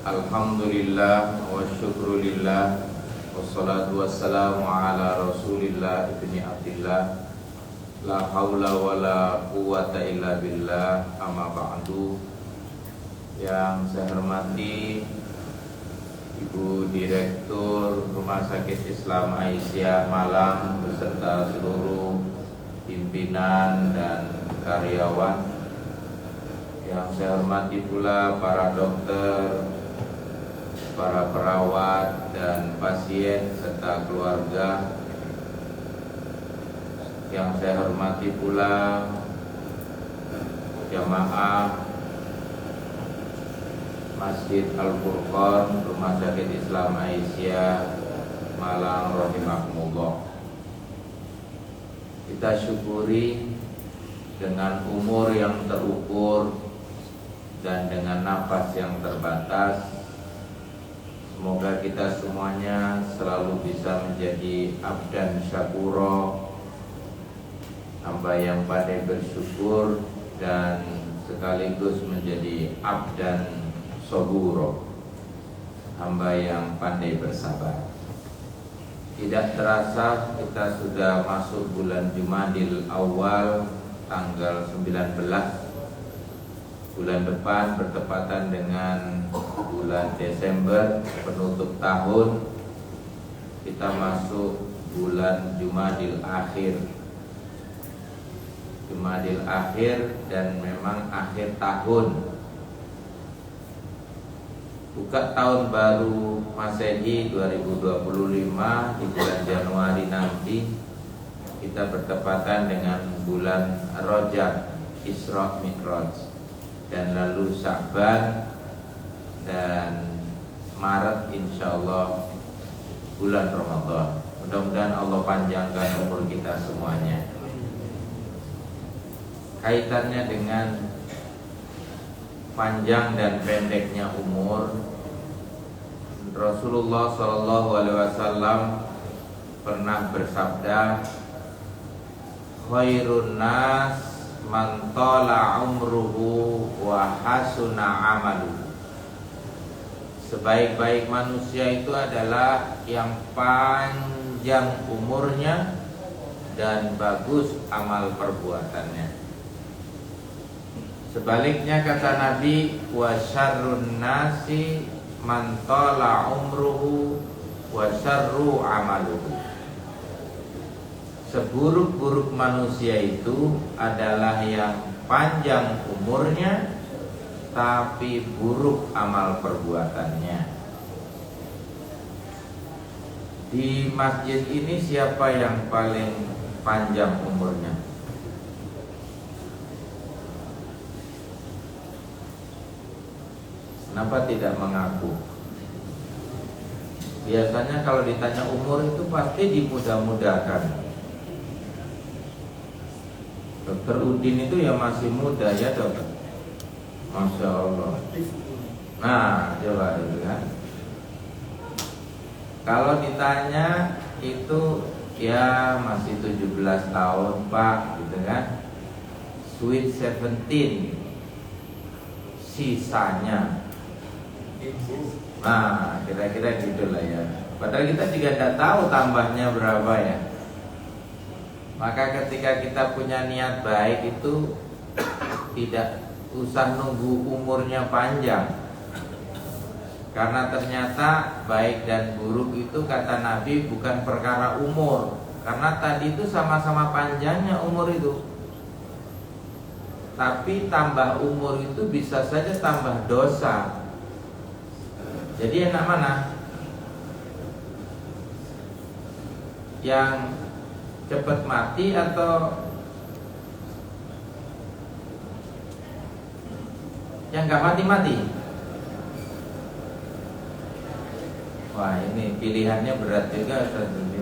Alhamdulillah wa syukrulillah wassalatu wassalamu ala rasulillah ibni abdillah la hawla wa la quwata illa billah amma ba'du. Yang saya hormati Ibu Direktur Rumah Sakit Islam Aisyah Malang beserta seluruh pimpinan dan karyawan. Yang saya hormati pula para dokter, para perawat dan pasien serta keluarga. Yang saya hormati pula jamaah Masjid Al-Furqan Rumah Sakit Islam Aisyah Malang rahimahumullah. Kita syukuri dengan umur yang terukur dan dengan nafas yang terbatas, semoga kita semuanya selalu bisa menjadi abdan syakuro, hamba yang pandai bersyukur dan sekaligus menjadi abdan soburo, hamba yang pandai bersabar. Tidak terasa kita sudah masuk bulan Jumadil Awal tanggal 19. Bulan depan bertepatan dengan bulan Desember penutup tahun, kita masuk bulan Jumadil Akhir. Jumadil Akhir dan memang akhir tahun. Buka tahun baru Masehi 2025 di bulan Januari nanti, kita bertepatan dengan bulan Rajab, Isra Mi'raj, dan lalu Sya'ban dan Maret insyaallah bulan Ramadan. Mudah-mudahan Allah panjangkan umur kita semuanya. Kaitannya dengan panjang dan pendeknya umur, Rasulullah SAW pernah bersabda, khairun nas man tala umruhu wa hasuna amaluhu. Sebaik-baik manusia itu adalah yang panjang umurnya dan bagus amal perbuatannya. Sebaliknya kata Nabi, wa syarrun nasi man tala umruhu wa syarru amaluhu. Seburuk-buruk manusia itu adalah yang panjang umurnya tapi buruk amal perbuatannya. Di masjid ini siapa yang paling panjang umurnya? Kenapa tidak mengaku? Biasanya kalau ditanya umur itu pasti dimudah-mudahkan. Dokter Udin itu ya masih muda ya dokter, Masya Allah. Nah coba itu kan, kalau ditanya itu ya masih 17 tahun Pak gitu kan, sweet 17 sisanya. Nah kira-kira gitulah ya. Padahal kita juga tidak tahu tambahnya berapa ya. Maka ketika kita punya niat baik itu tidak usah nunggu umurnya panjang. Karena ternyata baik dan buruk itu kata Nabi bukan perkara umur. Karena tadi itu sama-sama panjangnya umur itu. Tapi tambah umur itu bisa saja tambah dosa. Jadi enak mana? Yang cepat mati atau yang gak mati-mati? Wah ini pilihannya berat juga Ustaz ini.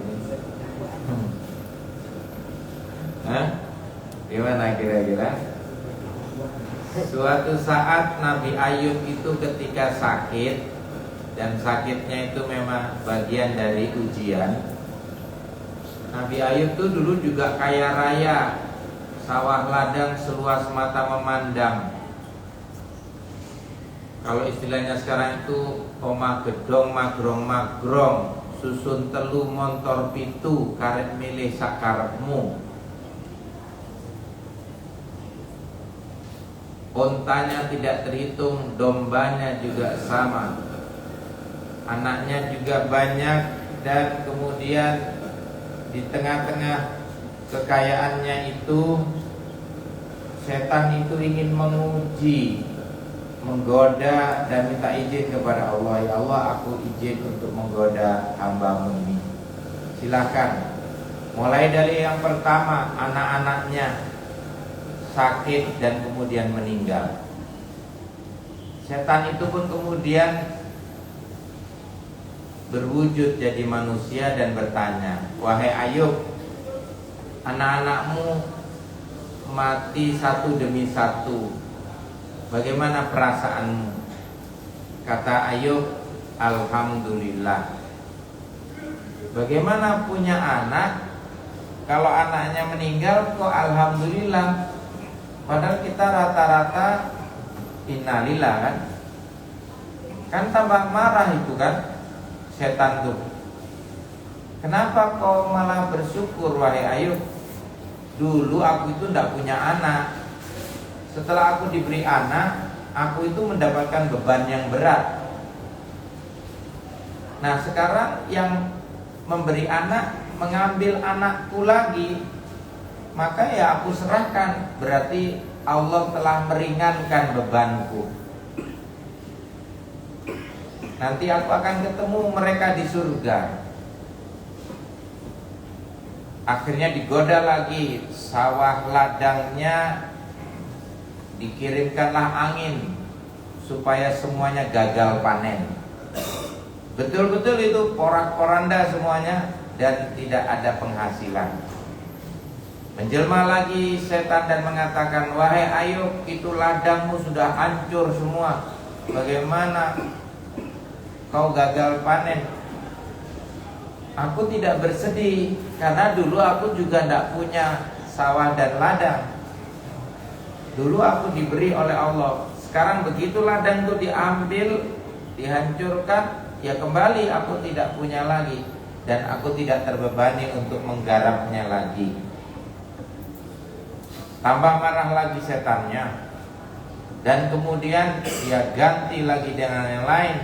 Gimana kira-kira? Suatu saat Nabi Ayub itu ketika sakit, dan sakitnya itu memang bagian dari ujian. Nabi Ayub itu dulu juga kaya raya, sawah ladang seluas mata memandang. Kalau istilahnya sekarang itu oma gedong magrong magrong, susun telu montor pitu, karet milih sakarepmu. Ontanya tidak terhitung, dombanya juga sama, anaknya juga banyak, dan kemudian di tengah-tengah kekayaannya itu setan itu ingin menguji, menggoda dan minta izin kepada Allah. Ya Allah, aku izin untuk menggoda hamba-Mu ini. Silakan. Mulai dari yang pertama, anak-anaknya sakit dan kemudian meninggal. Setan itu pun kemudian berwujud jadi manusia dan bertanya, wahai Ayub, anak-anakmu mati satu demi satu, bagaimana perasaanmu? Kata Ayub, alhamdulillah. Bagaimana punya anak, kalau anaknya meninggal kok alhamdulillah? Padahal kita rata-rata innalillah kan? Kan tambah marah itu kan setan tuh. Kenapa kau malah bersyukur wahai Ayub? Dulu aku itu tidak punya anak. Setelah aku diberi anak, aku itu mendapatkan beban yang berat. Nah sekarang yang memberi anak mengambil anakku lagi, maka ya aku serahkan. Berarti Allah telah meringankan bebanku. Nanti aku akan ketemu mereka di surga. Akhirnya digoda lagi, sawah ladangnya dikirimkanlah angin supaya semuanya gagal panen. Betul-betul itu porak-poranda semuanya dan tidak ada penghasilan. Menjelma lagi setan dan mengatakan, wahai Ayub, itu ladangmu sudah hancur semua. Bagaimana kau gagal panen? Aku tidak bersedih, karena dulu aku juga tidak punya sawah dan ladang. Dulu aku diberi oleh Allah. Sekarang begitu ladang itu diambil, dihancurkan, ya kembali aku tidak punya lagi. Dan aku tidak terbebani untuk menggarapnya lagi. Tambah marah lagi setannya. Dan kemudian dia ganti lagi dengan yang lain.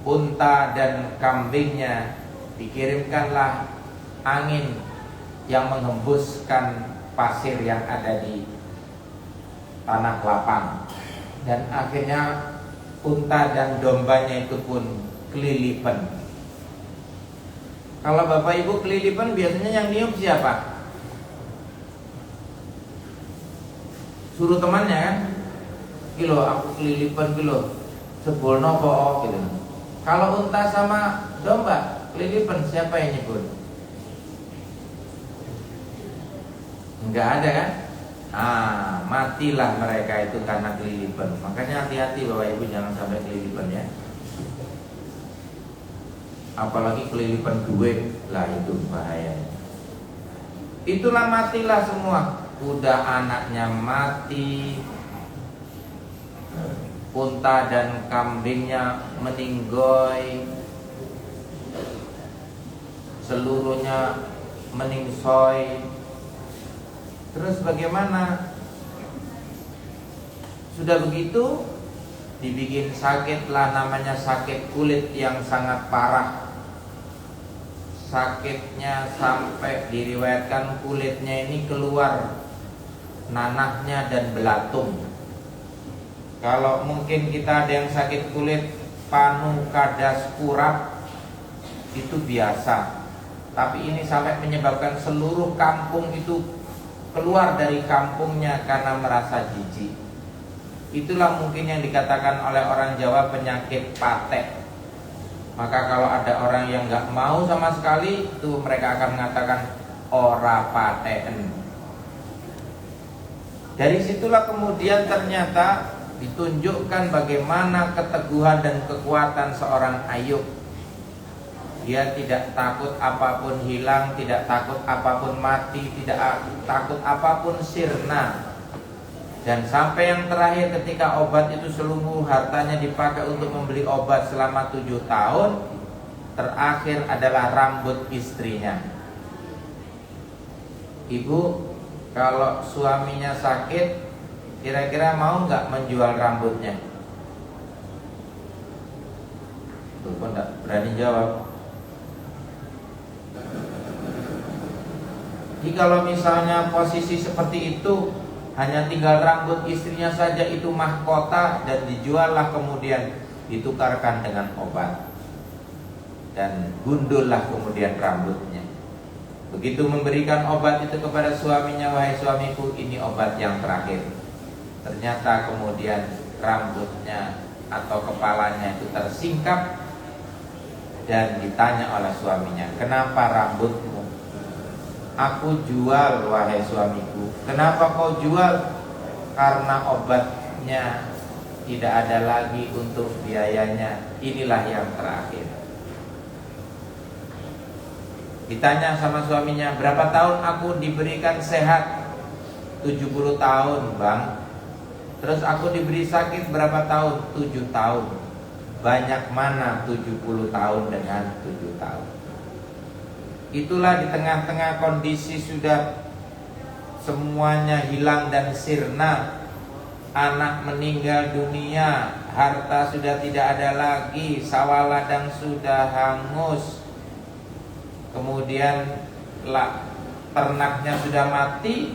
Unta dan kambingnya dikirimkanlah angin yang menghembuskan pasir yang ada di tanah lapang. Dan akhirnya unta dan dombanya itu pun kelilipan. Kalau bapak ibu kelilipan biasanya yang niup siapa? Suruh temannya kan, kilo aku kelilipan kilo sebol nopo gitu. Kalau unta sama domba kelilipan siapa yang nyebut? Enggak ada kan? Matilah mereka itu karena kelilipan. Makanya hati-hati bapak ibu, jangan sampai kelilipan ya. Apalagi kelilipan duit, lah itu bahaya. Itulah matilah semua. Udah anaknya mati, unta dan kambingnya meninggoy, seluruhnya meningsoy. Terus bagaimana? Sudah begitu dibikin sakit lah, namanya sakit kulit yang sangat parah. Sakitnya sampai diriwayatkan kulitnya ini keluar nanahnya dan belatung. Kalau mungkin kita ada yang sakit kulit panu, kadas, kurap, itu biasa. Tapi ini sampai menyebabkan seluruh kampung itu keluar dari kampungnya karena merasa jijik. Itulah mungkin yang dikatakan oleh orang Jawa penyakit patek. Maka kalau ada orang yang gak mau sama sekali, itu mereka akan mengatakan ora paten. Dari situlah kemudian ternyata ditunjukkan bagaimana keteguhan dan kekuatan seorang Ayub. Dia tidak takut apapun hilang, tidak takut apapun mati, tidak takut apapun sirna. Dan sampai yang terakhir ketika obat itu seluruh hartanya dipakai untuk membeli obat selama 7 tahun. Terakhir adalah rambut istrinya. Ibu, kalau suaminya sakit, kira-kira mau nggak menjual rambutnya? Tuh, kok nggak berani jawab. Jadi kalau misalnya posisi seperti itu, hanya tinggal rambut istrinya saja itu mahkota dan dijuallah, kemudian ditukarkan dengan obat dan gundullah kemudian rambutnya. Begitu memberikan obat itu kepada suaminya, wahai suamiku, ini obat yang terakhir. Ternyata kemudian rambutnya atau kepalanya itu tersingkap dan ditanya oleh suaminya, kenapa rambutmu? Aku jual, wahai suamiku. Kenapa kau jual? Karena obatnya tidak ada lagi untuk biayanya. Inilah yang terakhir. Ditanya sama suaminya, berapa tahun aku diberikan sehat? 70 tahun, bang. Terus aku diberi sakit berapa tahun? 7 tahun. Banyak mana 70 tahun dengan 7 tahun? Itulah di tengah-tengah kondisi sudah semuanya hilang dan sirna, anak meninggal dunia, harta sudah tidak ada lagi, sawah ladang sudah hangus, kemudian ternaknya sudah mati,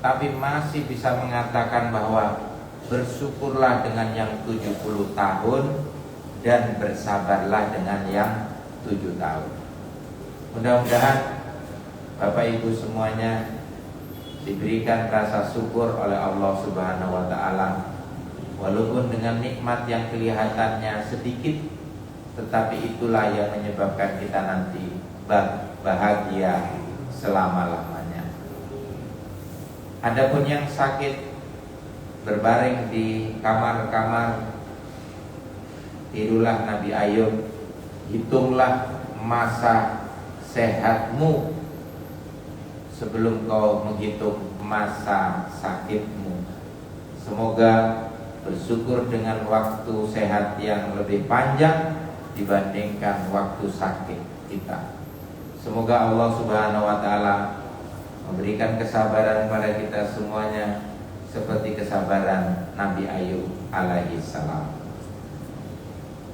tapi masih bisa mengatakan bahwa bersyukurlah dengan yang 70 tahun dan bersabarlah dengan yang 7 tahun. Mudah-mudahan Bapak Ibu semuanya diberikan rasa syukur oleh Allah Subhanahu wa taala. Walaupun dengan nikmat yang kelihatannya sedikit, tetapi itulah yang menyebabkan kita nanti bahagia selama-lamanya. Adapun yang sakit berbaring di kamar-kamar, tirulah Nabi Ayub, hitunglah masa sehatmu sebelum kau menghitung masa sakitmu. Semoga bersyukur dengan waktu sehat yang lebih panjang dibandingkan waktu sakit kita. Semoga Allah Subhanahu wa taala memberikan kesabaran pada kita semuanya seperti kesabaran Nabi Ayub alaihi salam.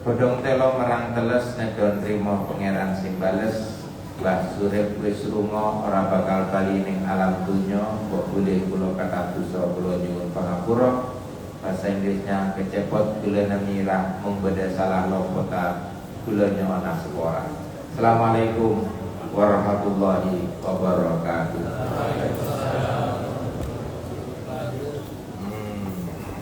Bodong telo merang teles nedon rimo pangeran sing bales. Lah surip wis lunga ora bakal bali ning alam dunya, mbok boleh kula katadosa kula nyuwun pangapura. Bahasa Inggrisnya kecepot kula nemira mung beda salah lopota kula nyuwun sepora. Assalamualaikum warahmatullahi wabarakatuh.